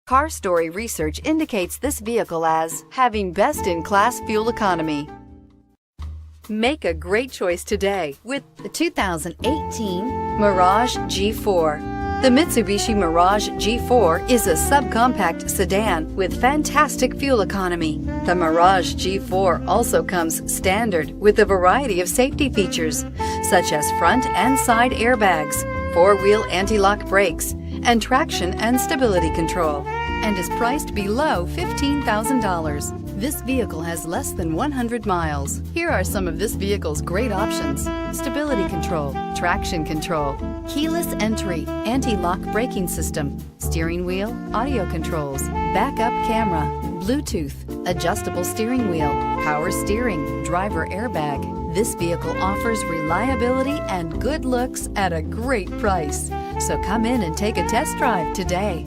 Car Story research indicates this vehicle as having best-in-class fuel economy. Make a great choice today with the 2018 Mirage G4. The Mitsubishi Mirage G4 is a subcompact sedan with fantastic fuel economy. The Mirage G4 also comes standard with a variety of safety features, such as front and side airbags, four-wheel anti-lock brakes, and traction and stability control, and is priced below $15,000. This vehicle has less than 100 miles. Here are some of this vehicle's great options: stability control, traction control, keyless entry, anti-lock braking system, steering wheel audio controls, backup camera, Bluetooth, adjustable steering wheel, power steering, driver airbag. This vehicle offers reliability and good looks at a great price. So come in and take a test drive today.